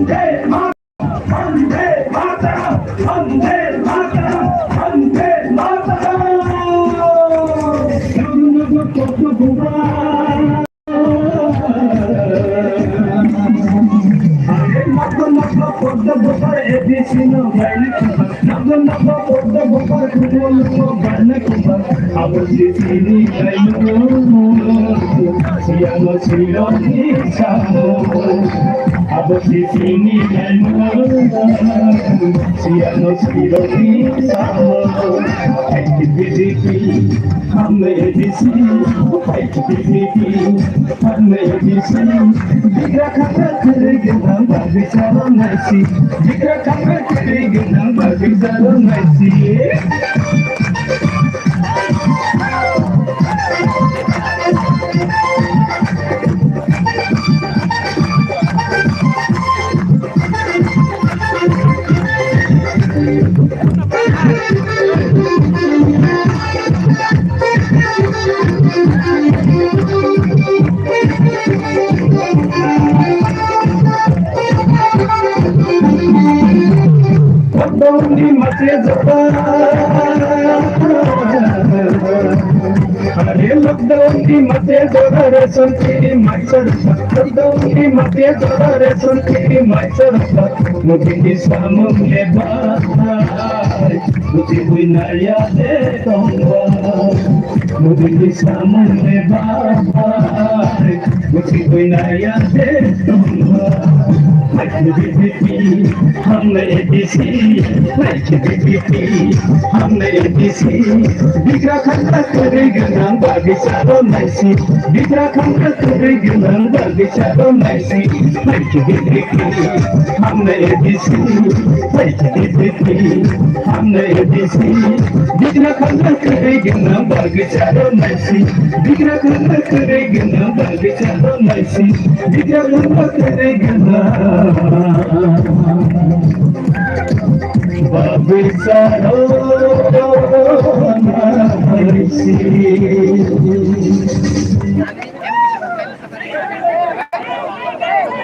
Vande Mataram Vande Mataram Vande Mataram Abos di sini dan siano siroti samo hai kibiti hame di sini hai kibiti hame di sini jika kata kerjaan bagi calon nasi jika kata kerjaan bagi calon nasi Di masih jauh, hari lockdown di masih jauh, reson kiri macet. Lockdown di masih jauh, reson kiri macet. Mungkin di sama lebar, mungkin winaya detongwa. Mungkin di sama lebar, mungkin winaya detongwa. हमने किसी हमने किसी बिगड़ा खंडा करेगा नाम बागिचारो नैसी बिगड़ा खंडा करेगा नाम बागिचारो नैसी हमने किसी हमने किसी बिगड़ा खंडा करेगा नाम बागिचारो नैसी बिगड़ा खंडा करेगा नाम बागिचारो नैसी बिगड़ा खंडा करेगा नाम Babisaro naisi